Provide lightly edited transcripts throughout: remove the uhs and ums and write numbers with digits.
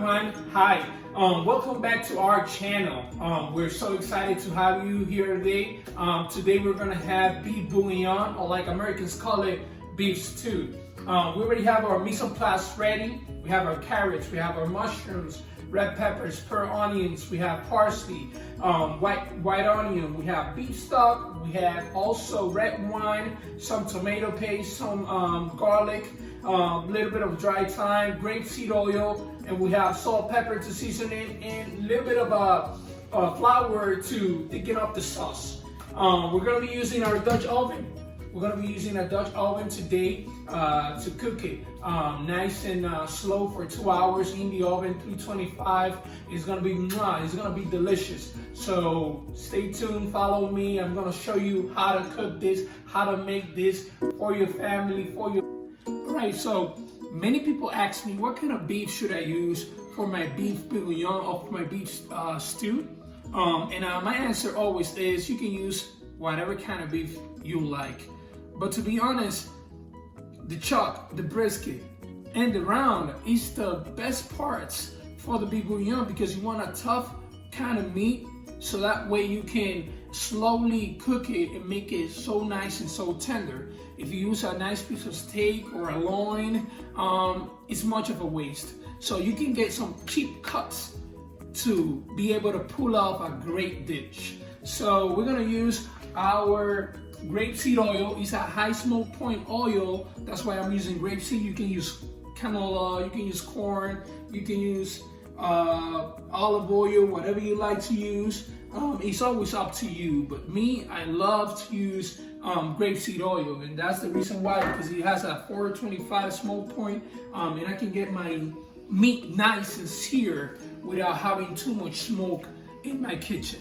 everyone. Hi. Welcome back to our channel. We're so excited to have you here today. Today we're gonna have beef bourguignon, or like Americans call it, beef stew. We already have our mise en place ready. We have our carrots, we have our mushrooms, red peppers, pearl onions, we have parsley, white onion, we have beef stock, we have also red wine, some tomato paste, some garlic, a little bit of dry thyme, grapeseed oil, and we have salt, pepper to season it, and a little bit of flour to thicken up the sauce. We're going to be using our Dutch oven. We're going to be using a Dutch oven today to cook it nice and slow for 2 hours in the oven, 325. It's going to be delicious. So stay tuned, follow me. I'm going to show you how to cook this, how to make this for your family, Alright, so many people ask me what kind of beef should I use for my beef bourguignon or for my beef stew. And my answer always is you can use whatever kind of beef you like. But to be honest, the chuck, the brisket, and the round is the best parts for the beef bourguignon because you want a tough kind of meat, so that way you can slowly cook it and make it so nice and so tender. If you use a nice piece of steak or a loin, it's much of a waste. So you can get some cheap cuts to be able to pull off a great dish. So we're gonna use our grapeseed oil. It's a high smoke point oil. That's why I'm using grapeseed. You can use canola, you can use corn, you can use olive oil, whatever you like to use. It's always up to you, but me, I love to use grapeseed oil, and that's the reason why, because it has a 425 smoke point, and I can get my meat nice and seared without having too much smoke in my kitchen.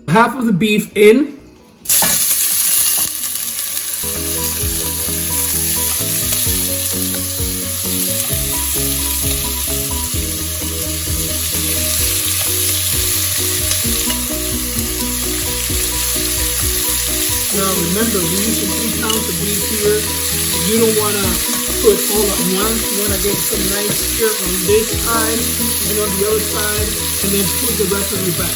Half of the beef in. Now remember, we're using 3 pounds of beef here. You don't want to put all at once. You want to get some nice sear on this side and on the other side, and then put the rest of it back.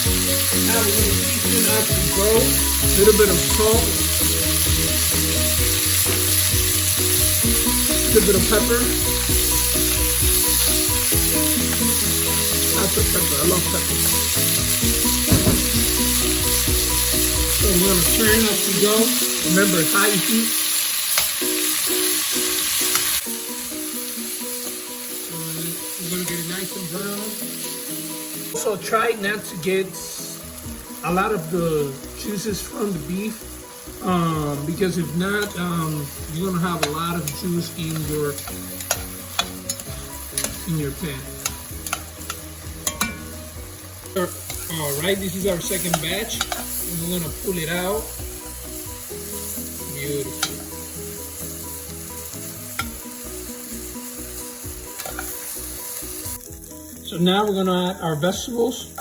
Now we're going to season as we go. A little bit of salt, a little bit of pepper. Lots of pepper. I love pepper. So we're going to turn as we go. Remember, high heat. We're going to get it nice and brown. So try not to get a lot of the juices from the beef, because if not, you're going to have a lot of juice in your pan. All right, this is our second batch. We're gonna pull it out. Beautiful. So now we're gonna add our vegetables.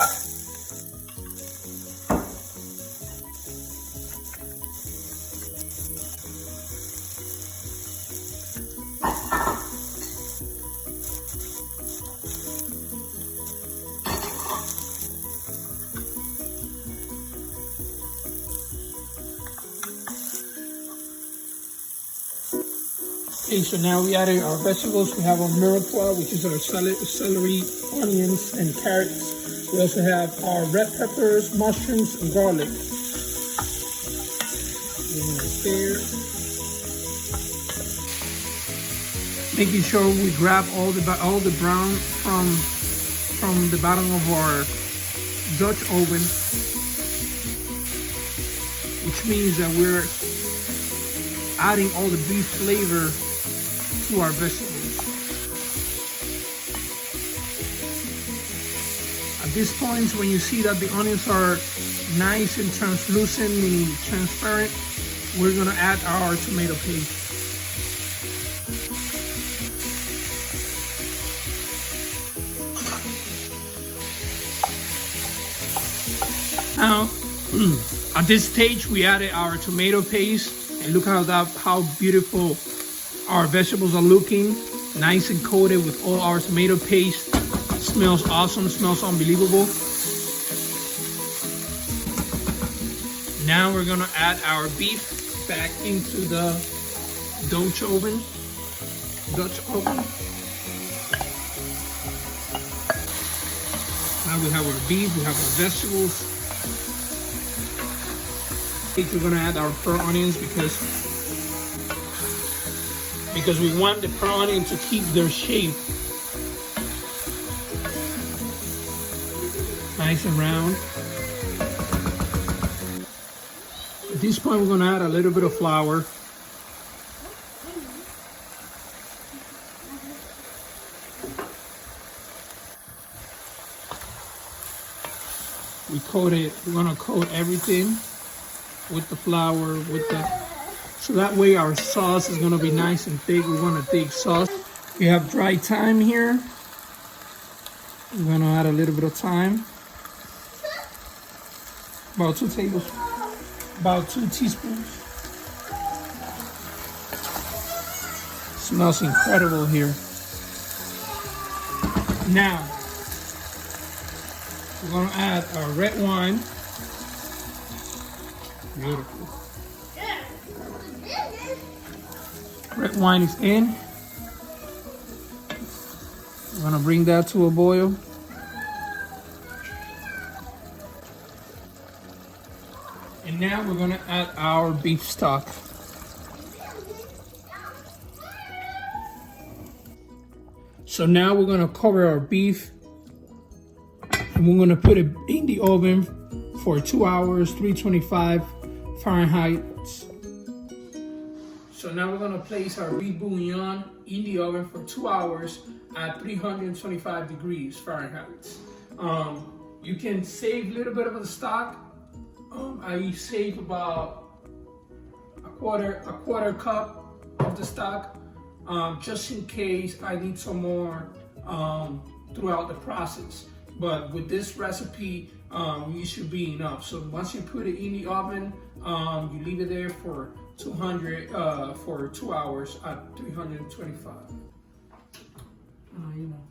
Okay, so now we added our vegetables. We have our mirepoix, which is our celery, onions, and carrots. We also have our red peppers, mushrooms, and garlic. There. Making sure we grab all the brown from the bottom of our Dutch oven, which means that we're adding all the beef flavor to our vegetables. At this point, when you see that the onions are nice and translucent, meaning transparent, we're gonna add our tomato paste. Now, at this stage, we added our tomato paste, and look how beautiful our vegetables are looking, nice and coated with all our tomato paste. Smells awesome, smells unbelievable. Now we're gonna add our beef back into the Dutch oven. Now we have our beef, we have our vegetables. We're gonna add our pearl onions because we want the pearl onion to keep their shape nice and round. At this point, we're gonna add a little bit of flour. We're gonna coat everything with the flour, so that way our sauce is gonna be nice and thick. We want a thick sauce. We have dry thyme here. We're gonna add a little bit of thyme. About 2 teaspoons. Smells incredible here. Now, we're gonna add our red wine. Beautiful. Red wine is in. We're gonna bring that to a boil. And now we're gonna add our beef stock. So now we're gonna cover our beef and we're gonna put it in the oven for 2 hours, 325 Fahrenheit. So now we're gonna place our beef bourguignon in the oven for 2 hours at 325 degrees Fahrenheit. You can save a little bit of the stock. I save about a quarter cup of the stock, just in case I need some more throughout the process. But with this recipe, you should be enough. So once you put it in the oven, you leave it there for 2 hours at 325. You know.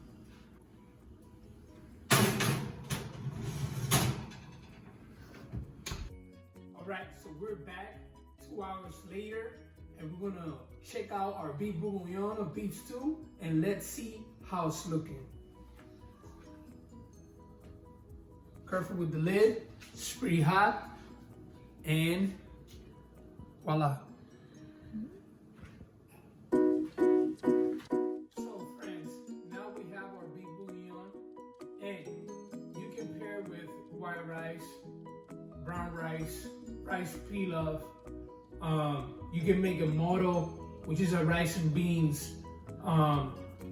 All right, so we're back 2 hours later, and we're gonna check out our beef bourguignon or beef stew, and let's see how it's looking. Careful with the lid, it's pretty hot, and voila. So friends, now we have our beef bourguignon, and you can pair it with white rice, brown rice, rice pilaf. You can make a moto, which is a rice and beans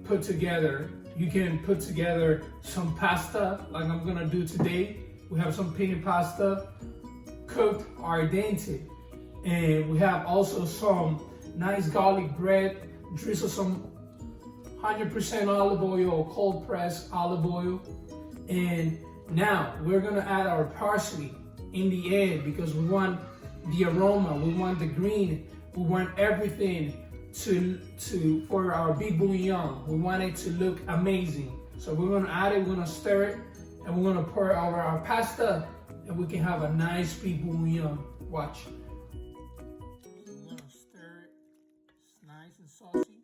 put together. You can put together some pasta, like I'm gonna do today. We have some penne pasta, cooked al dente. And we have also some nice garlic bread, drizzle some 100% olive oil or cold pressed olive oil. And now we're gonna add our parsley in the end because we want the aroma, we want the green, we want everything for our beef bourguignon. We want it to look amazing. So we're gonna add it, we're gonna stir it, and we're gonna pour it over our pasta, and we can have a nice beef bourguignon. Watch. We're gonna stir it, it's nice and saucy.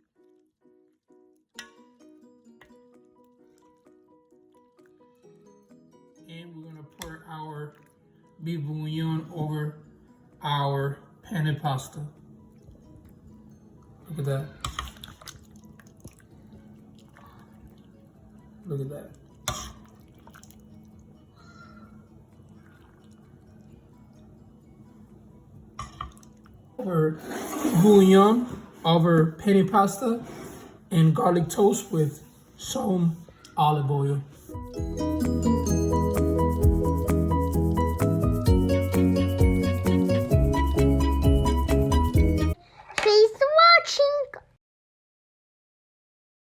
And we're gonna pour our beef bourguignon over our penne pasta. Look at that. Look at that. Over bouillon, over penne pasta, and garlic toast with some olive oil.